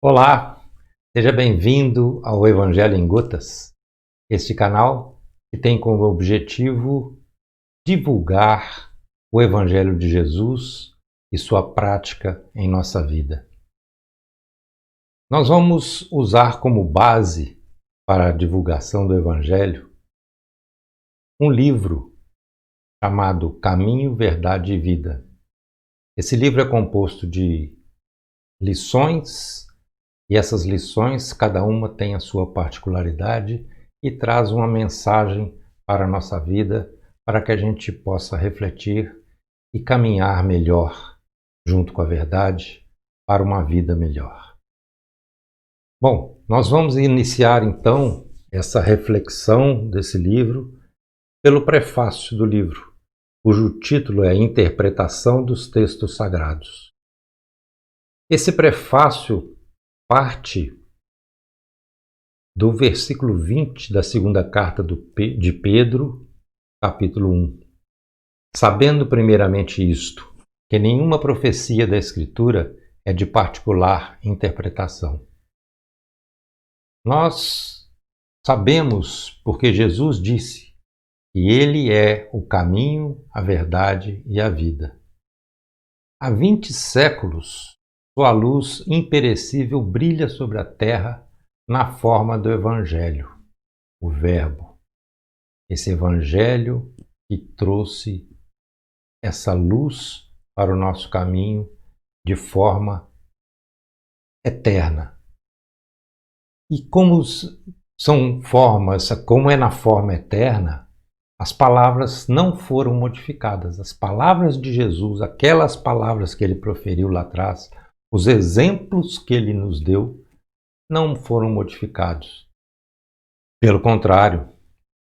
Olá, seja bem-vindo ao Evangelho em Gotas, este canal que tem como objetivo divulgar o Evangelho de Jesus e sua prática em nossa vida. Nós vamos usar como base para a divulgação do Evangelho um livro chamado Caminho, Verdade e Vida. Esse livro é composto de lições. E essas lições, cada uma tem a sua particularidade e traz uma mensagem para a nossa vida, para que a gente possa refletir e caminhar melhor, junto com a verdade, para uma vida melhor. Bom, nós vamos iniciar então essa reflexão desse livro pelo prefácio do livro, cujo título é Interpretação dos Textos Sagrados. Esse prefácio parte do versículo 20 da segunda carta de Pedro, capítulo 1. Sabendo primeiramente isto, que nenhuma profecia da Escritura é de particular interpretação. Nós sabemos porque Jesus disse que Ele é o caminho, a verdade e a vida. Há 20 séculos, sua luz imperecível brilha sobre a terra na forma do Evangelho, o Verbo. Esse Evangelho que trouxe essa luz para o nosso caminho de forma eterna. E como são formas, como é na forma eterna, as palavras não foram modificadas. As palavras de Jesus, aquelas palavras que ele proferiu lá atrás, os exemplos que ele nos deu não foram modificados. Pelo contrário,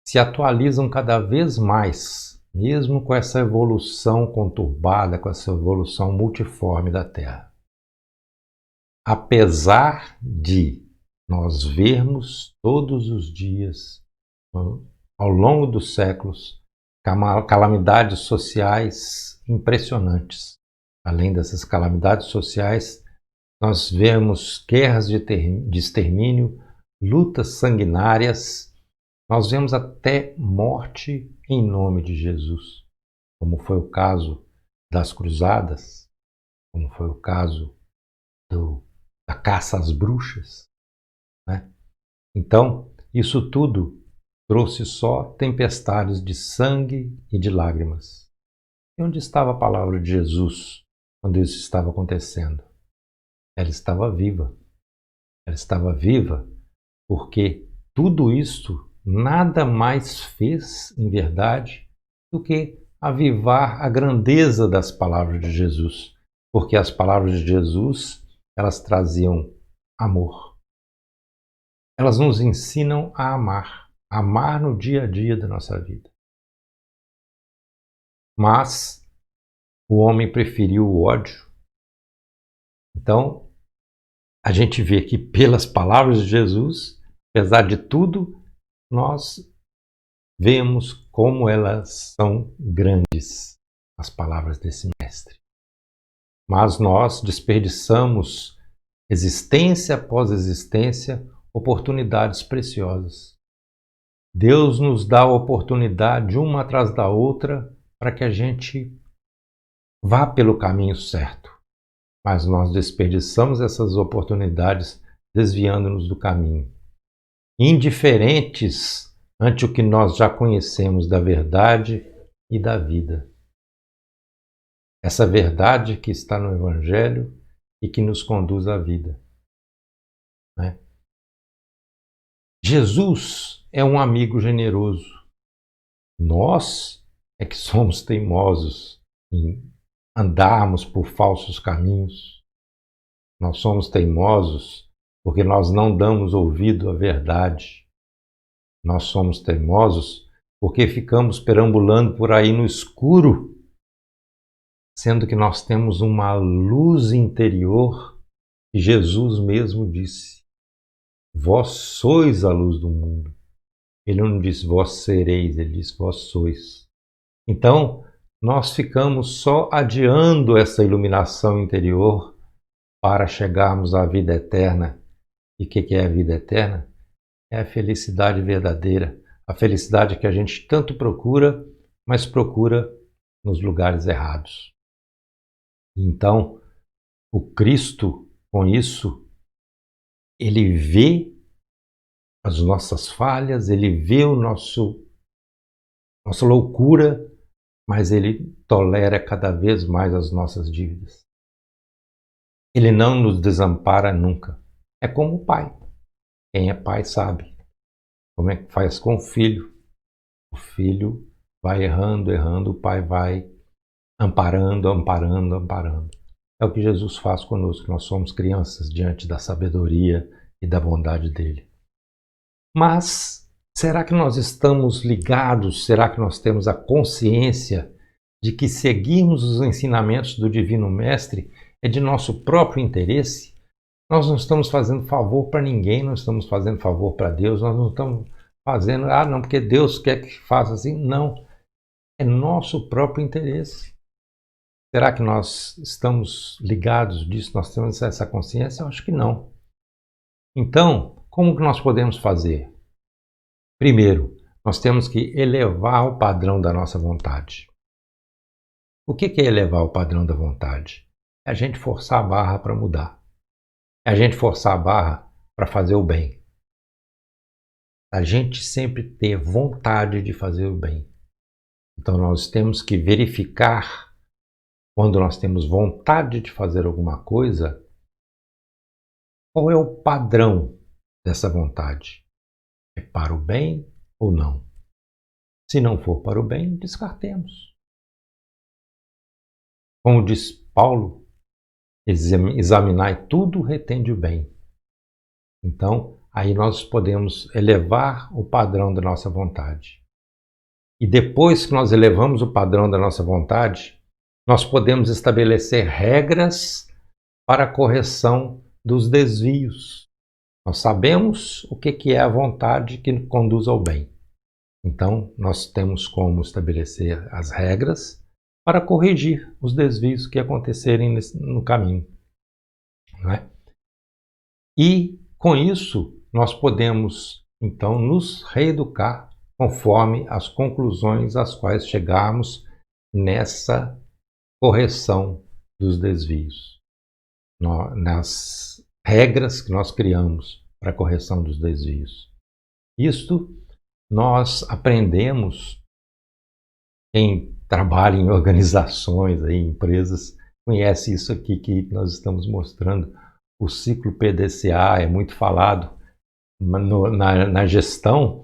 se atualizam cada vez mais, mesmo com essa evolução conturbada, com essa evolução multiforme da Terra. Apesar de nós vermos todos os dias, ao longo dos séculos, calamidades sociais impressionantes. Além dessas calamidades sociais, nós vemos guerras de extermínio, lutas sanguinárias, nós vemos até morte em nome de Jesus, como foi o caso das cruzadas, como foi o caso da caça às bruxas, né? Então, isso tudo trouxe só tempestades de sangue e de lágrimas. E onde estava a palavra de Jesus quando isso estava acontecendo? Ela estava viva. Ela estava viva porque tudo isso nada mais fez, em verdade, do que avivar a grandeza das palavras de Jesus. Porque as palavras de Jesus, elas traziam amor. Elas nos ensinam a amar no dia a dia da nossa vida. Mas o homem preferiu o ódio. Então, a gente vê que pelas palavras de Jesus, apesar de tudo, nós vemos como elas são grandes, as palavras desse mestre. Mas nós desperdiçamos, existência após existência, oportunidades preciosas. Deus nos dá a oportunidade, uma atrás da outra, para que a gente vá pelo caminho certo. Mas nós desperdiçamos essas oportunidades desviando-nos do caminho. Indiferentes ante o que nós já conhecemos da verdade e da vida. Essa verdade que está no Evangelho e que nos conduz à vida, né? Jesus é um amigo generoso. Nós é que somos teimosos em andarmos por falsos caminhos. Nós somos teimosos porque nós não damos ouvido à verdade. Nós somos teimosos porque ficamos perambulando por aí no escuro, sendo que nós temos uma luz interior que Jesus mesmo disse: vós sois a luz do mundo. Ele não disse vós sereis, ele disse vós sois. Então, nós ficamos só adiando essa iluminação interior para chegarmos à vida eterna. E o que é a vida eterna? É a felicidade verdadeira, a felicidade que a gente tanto procura, mas procura nos lugares errados. Então, o Cristo, com isso, ele vê as nossas falhas, ele vê nossa loucura, mas ele tolera cada vez mais as nossas dívidas. Ele não nos desampara nunca. É como o pai. Quem é pai sabe como é que faz com o filho. O filho vai errando, errando, o pai vai amparando, amparando, amparando. É o que Jesus faz conosco. Nós somos crianças diante da sabedoria e da bondade dele. Mas será que nós estamos ligados? Será que nós temos a consciência de que seguirmos os ensinamentos do Divino Mestre é de nosso próprio interesse? Nós não estamos fazendo favor para ninguém, não estamos fazendo favor para Deus, nós não estamos fazendo, não, porque Deus quer que faça assim. Não, é nosso próprio interesse. Será que nós estamos ligados disso? Nós temos essa consciência? Eu acho que não. Então, como que nós podemos fazer? Primeiro, nós temos que elevar o padrão da nossa vontade. O que é elevar o padrão da vontade? É a gente forçar a barra para mudar. É a gente forçar a barra para fazer o bem. A gente sempre ter vontade de fazer o bem. Então nós temos que verificar, quando nós temos vontade de fazer alguma coisa, qual é o padrão dessa vontade? É para o bem ou não? Se não for para o bem, descartemos. Como diz Paulo, examinai tudo, retende o bem. Então, aí nós podemos elevar o padrão da nossa vontade. E depois que nós elevamos o padrão da nossa vontade, nós podemos estabelecer regras para a correção dos desvios. Nós sabemos o que é a vontade que conduz ao bem. Então, nós temos como estabelecer as regras para corrigir os desvios que acontecerem no caminho. Não é? E, com isso, nós podemos, então, nos reeducar conforme as conclusões às quais chegarmos nessa correção dos desvios, nas regras que nós criamos para a correção dos desvios. Isto nós aprendemos, quem trabalha em organizações, em empresas, conhece isso aqui que nós estamos mostrando. O ciclo PDCA é muito falado na gestão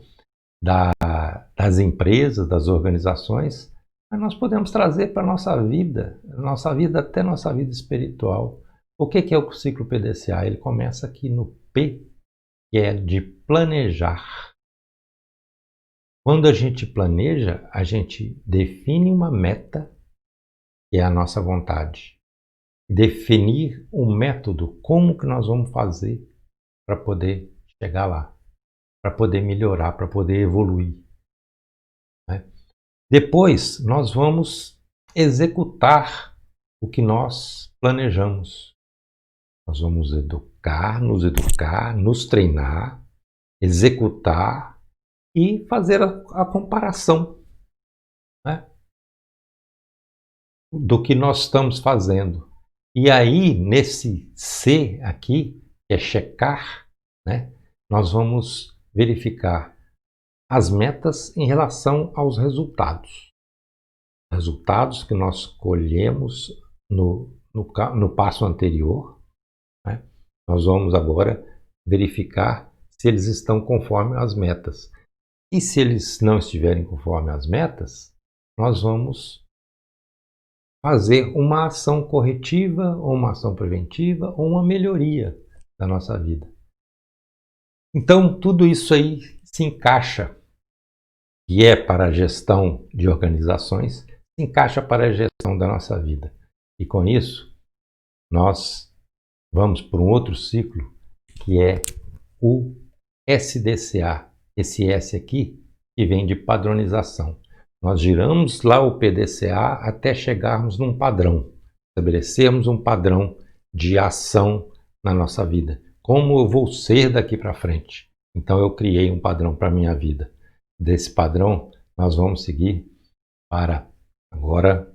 das empresas, das organizações, mas nós podemos trazer para a nossa vida até nossa vida espiritual. O que é o ciclo PDCA? Ele começa aqui no P, que é de planejar. Quando a gente planeja, a gente define uma meta, que é a nossa vontade. Definir um método, como que nós vamos fazer para poder chegar lá, para poder melhorar, para poder evoluir. Né? Depois, nós vamos executar o que nós planejamos. Nós vamos educar, nos treinar, executar e fazer a comparação, né, do que nós estamos fazendo. E aí, nesse C aqui, que é checar, né, nós vamos verificar as metas em relação aos resultados. Resultados que nós colhemos no passo anterior. Né? Nós vamos agora verificar se eles estão conforme as metas. E se eles não estiverem conforme as metas, nós vamos fazer uma ação corretiva, ou uma ação preventiva, ou uma melhoria da nossa vida. Então, tudo isso aí se encaixa, e é para a gestão de organizações, se encaixa para a gestão da nossa vida. E com isso, nós vamos para um outro ciclo, que é o SDCA. Esse S aqui, que vem de padronização. Nós giramos lá o PDCA até chegarmos num padrão. Estabelecemos um padrão de ação na nossa vida. Como eu vou ser daqui para frente? Então eu criei um padrão para a minha vida. Desse padrão nós vamos seguir para agora.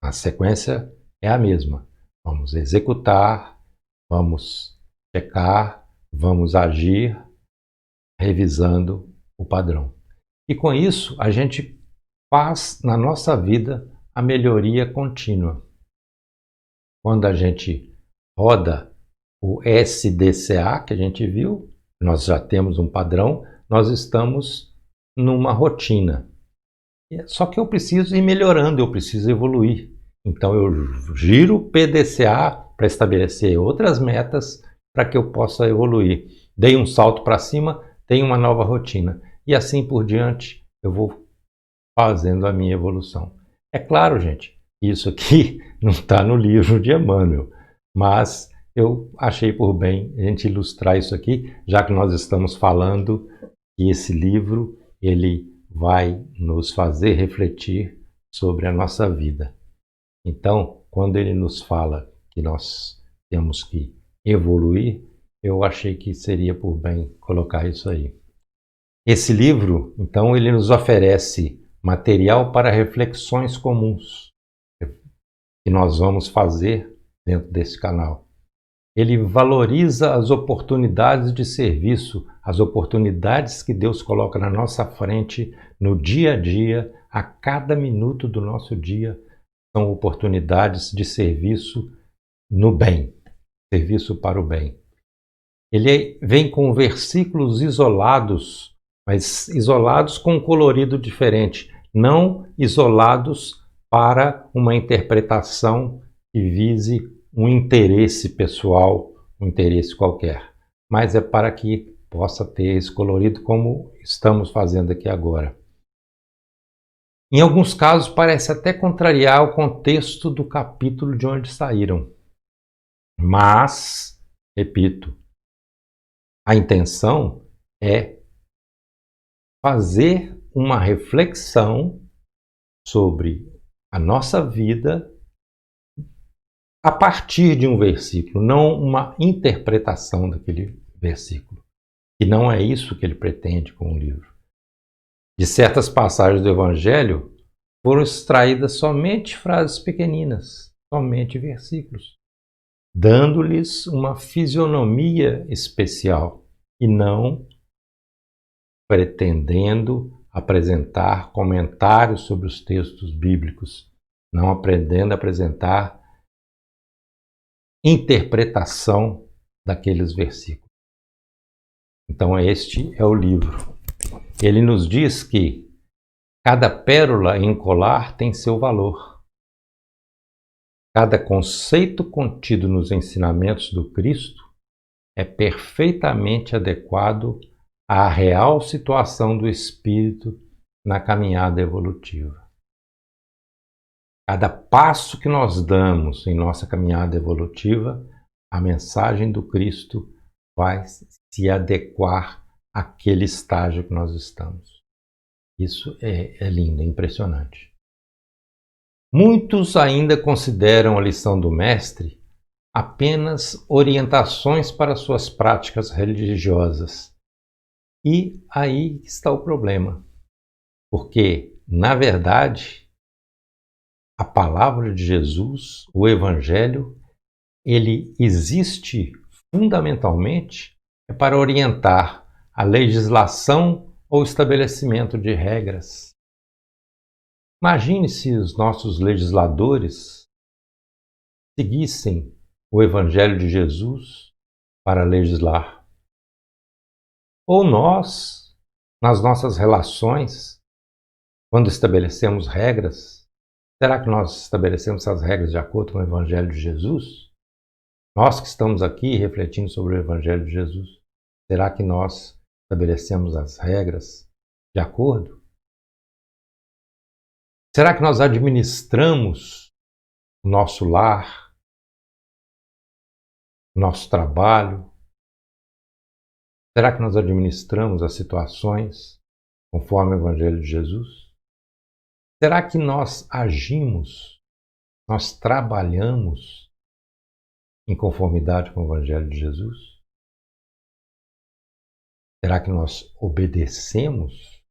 A sequência é a mesma. Vamos executar, vamos checar, vamos agir, revisando o padrão. E com isso a gente faz na nossa vida a melhoria contínua. Quando a gente roda o SDCA, que a gente viu, nós já temos um padrão, nós estamos numa rotina. Só que eu preciso ir melhorando, eu preciso evoluir. Então eu giro o PDCA para estabelecer outras metas para que eu possa evoluir. Dei um salto para cima, tenho uma nova rotina. E assim por diante eu vou fazendo a minha evolução. É claro, gente, isso aqui não está no livro de Emmanuel, mas eu achei por bem a gente ilustrar isso aqui, já que nós estamos falando que esse livro ele vai nos fazer refletir sobre a nossa vida. Então, quando ele nos fala que nós temos que evoluir, eu achei que seria por bem colocar isso aí. Esse livro, então, ele nos oferece material para reflexões comuns que nós vamos fazer dentro desse canal. Ele valoriza as oportunidades de serviço, as oportunidades que Deus coloca na nossa frente no dia a dia, a cada minuto do nosso dia, são oportunidades de serviço no bem, serviço para o bem. Ele vem com versículos isolados, mas isolados com um colorido diferente, não isolados para uma interpretação que vise um interesse pessoal, um interesse qualquer, mas é para que possa ter esse colorido como estamos fazendo aqui agora. Em alguns casos parece até contrariar o contexto do capítulo de onde saíram, mas, repito, a intenção é fazer uma reflexão sobre a nossa vida a partir de um versículo, não uma interpretação daquele versículo. E não é isso que ele pretende com o livro. De certas passagens do Evangelho foram extraídas somente frases pequeninas, somente versículos, dando-lhes uma fisionomia especial e não pretendendo apresentar comentários sobre os textos bíblicos, não aprendendo a apresentar interpretação daqueles versículos. Então este é o livro. Ele nos diz que cada pérola em colar tem seu valor. Cada conceito contido nos ensinamentos do Cristo é perfeitamente adequado à real situação do espírito na caminhada evolutiva. Cada passo que nós damos em nossa caminhada evolutiva, a mensagem do Cristo vai se adequar àquele estágio que nós estamos. Isso é lindo, é impressionante. Muitos ainda consideram a lição do Mestre apenas orientações para suas práticas religiosas. E aí está o problema. Porque, na verdade, a palavra de Jesus, o Evangelho, ele existe fundamentalmente para orientar a legislação ou estabelecimento de regras. Imagine se os nossos legisladores seguissem o Evangelho de Jesus para legislar. Ou nós, nas nossas relações, quando estabelecemos regras, será que nós estabelecemos essas regras de acordo com o Evangelho de Jesus? Nós que estamos aqui refletindo sobre o Evangelho de Jesus, será que nós estabelecemos as regras de acordo? Será que nós administramos o nosso lar, o nosso trabalho? Será que nós administramos as situações conforme o Evangelho de Jesus? Será que nós agimos, nós trabalhamos em conformidade com o Evangelho de Jesus? Será que nós obedecemos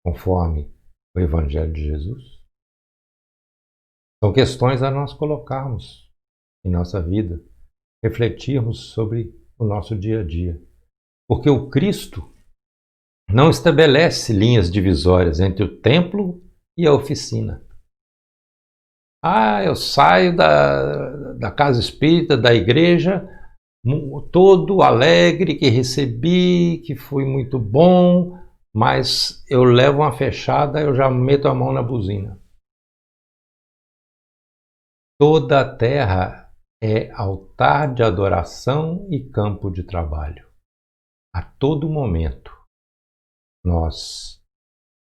conforme o Evangelho de Jesus? São questões a nós colocarmos em nossa vida, refletirmos sobre o nosso dia a dia. Porque o Cristo não estabelece linhas divisórias entre o templo e a oficina. Eu saio da casa espírita, da igreja, todo alegre, que recebi, que foi muito bom, mas eu levo uma fechada, eu já meto a mão na buzina. Toda a terra é altar de adoração e campo de trabalho. A todo momento, nós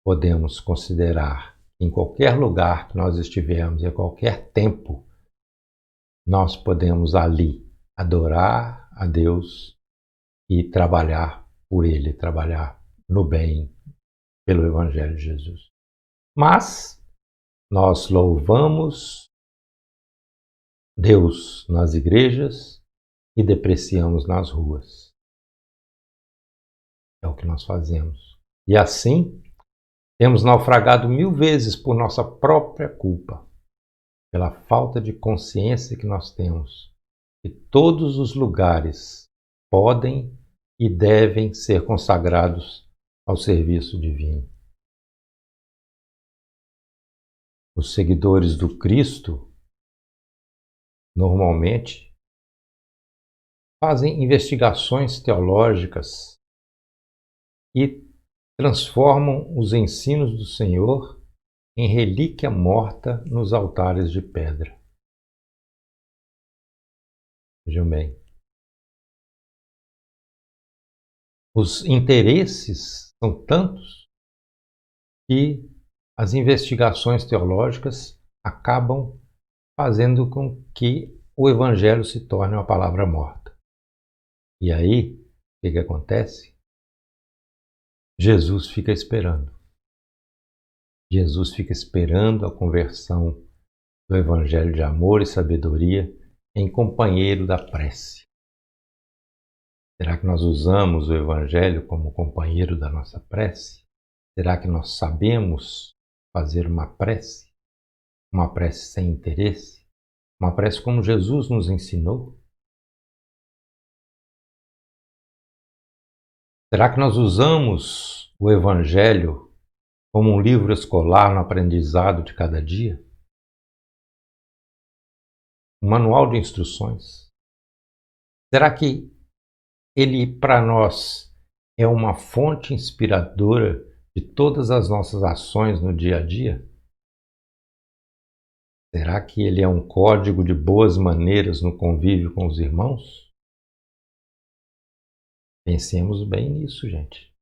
podemos considerar, em qualquer lugar que nós estivermos, em qualquer tempo, nós podemos ali adorar a Deus e trabalhar por Ele, trabalhar no bem, pelo Evangelho de Jesus. Mas nós louvamos Deus nas igrejas e depreciamos nas ruas. É o que nós fazemos. E assim, temos naufragado 1000 vezes por nossa própria culpa, pela falta de consciência que nós temos, que todos os lugares podem e devem ser consagrados ao serviço divino. Os seguidores do Cristo normalmente fazem investigações teológicas e transformam os ensinos do Senhor em relíquia morta nos altares de pedra. Vejam bem. Os interesses são tantos que as investigações teológicas acabam fazendo com que o Evangelho se torne uma palavra morta. E aí, o que acontece? Jesus fica esperando. Jesus fica esperando a conversão do Evangelho de amor e sabedoria em companheiro da prece. Será que nós usamos o Evangelho como companheiro da nossa prece? Será que nós sabemos fazer uma prece? Uma prece sem interesse? Uma prece como Jesus nos ensinou? Será que nós usamos o Evangelho como um livro escolar no aprendizado de cada dia? Um manual de instruções? Será que ele, para nós, é uma fonte inspiradora de todas as nossas ações no dia a dia? Será que ele é um código de boas maneiras no convívio com os irmãos? Pensemos bem nisso, gente.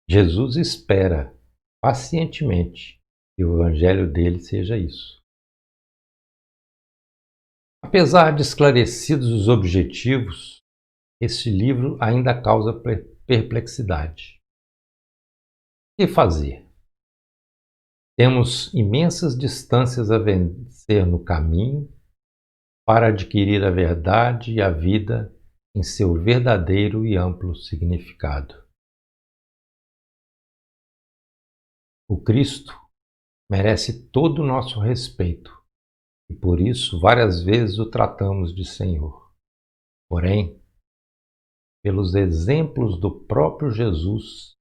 Jesus espera pacientemente que o Evangelho dele seja isso. Apesar de esclarecidos os objetivos, este livro ainda causa perplexidade. O que fazer? Temos imensas distâncias a vencer no caminho para adquirir a verdade e a vida em seu verdadeiro e amplo significado. O Cristo merece todo o nosso respeito e por isso várias vezes o tratamos de Senhor. Porém, pelos exemplos do próprio Jesus,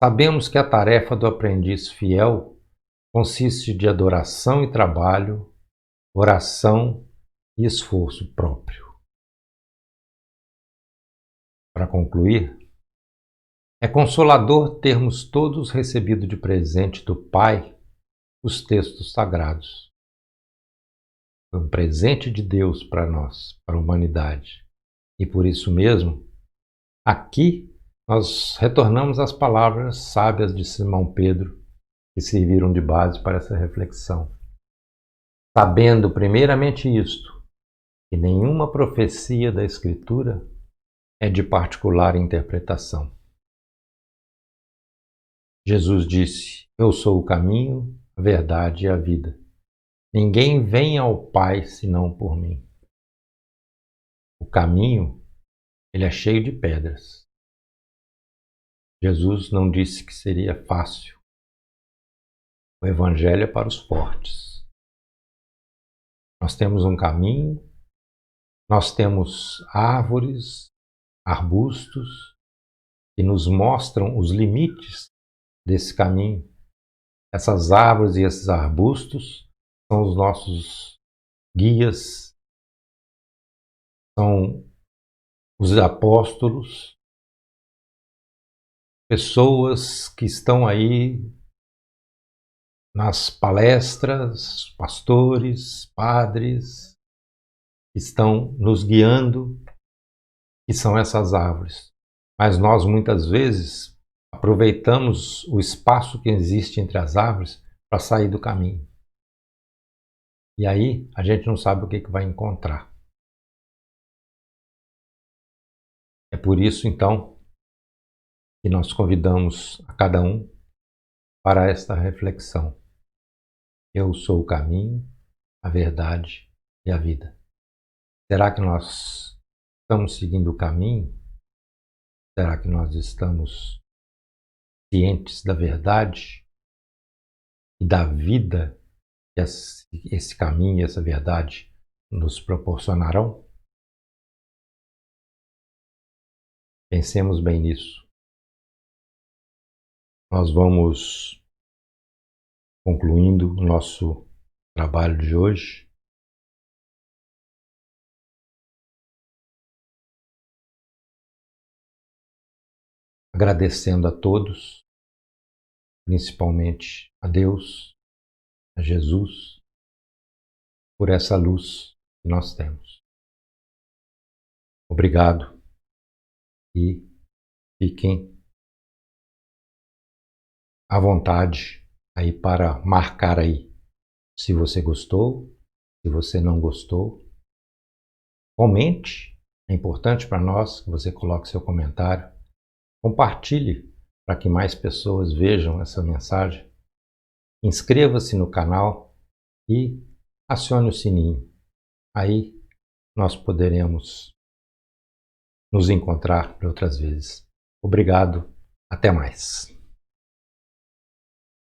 sabemos que a tarefa do aprendiz fiel consiste de adoração e trabalho, oração e esforço próprio. Para concluir, é consolador termos todos recebido de presente do Pai os textos sagrados. Foi um presente de Deus para nós, para a humanidade. E por isso mesmo, aqui nós retornamos às palavras sábias de Simão Pedro, que serviram de base para essa reflexão. Sabendo primeiramente isto, que nenhuma profecia da Escritura é de particular interpretação. Jesus disse: Eu sou o caminho, a verdade e a vida. Ninguém vem ao Pai senão por mim. O caminho, ele é cheio de pedras. Jesus não disse que seria fácil. O Evangelho é para os fortes. Nós temos um caminho, nós temos árvores, arbustos, que nos mostram os limites desse caminho. Essas árvores e esses arbustos são os nossos guias, são os apóstolos, pessoas que estão aí nas palestras, pastores, padres, que estão nos guiando, que são essas árvores. Mas nós muitas vezes aproveitamos o espaço que existe entre as árvores para sair do caminho. E aí a gente não sabe o que vai encontrar. É por isso, então, que nós convidamos a cada um para esta reflexão. Eu sou o caminho, a verdade e a vida. Será que nós estamos seguindo o caminho? Será que nós estamos cientes da verdade e da vida que esse caminho e essa verdade nos proporcionarão? Pensemos bem nisso. Nós vamos concluindo o nosso trabalho de hoje. Agradecendo a todos, principalmente a Deus, a Jesus, por essa luz que nós temos. Obrigado e fiquem à vontade aí para marcar aí se você gostou, se você não gostou. Comente, é importante para nós que você coloque seu comentário. Compartilhe para que mais pessoas vejam essa mensagem. Inscreva-se no canal e acione o sininho. Aí nós poderemos nos encontrar outras vezes. Obrigado, até mais.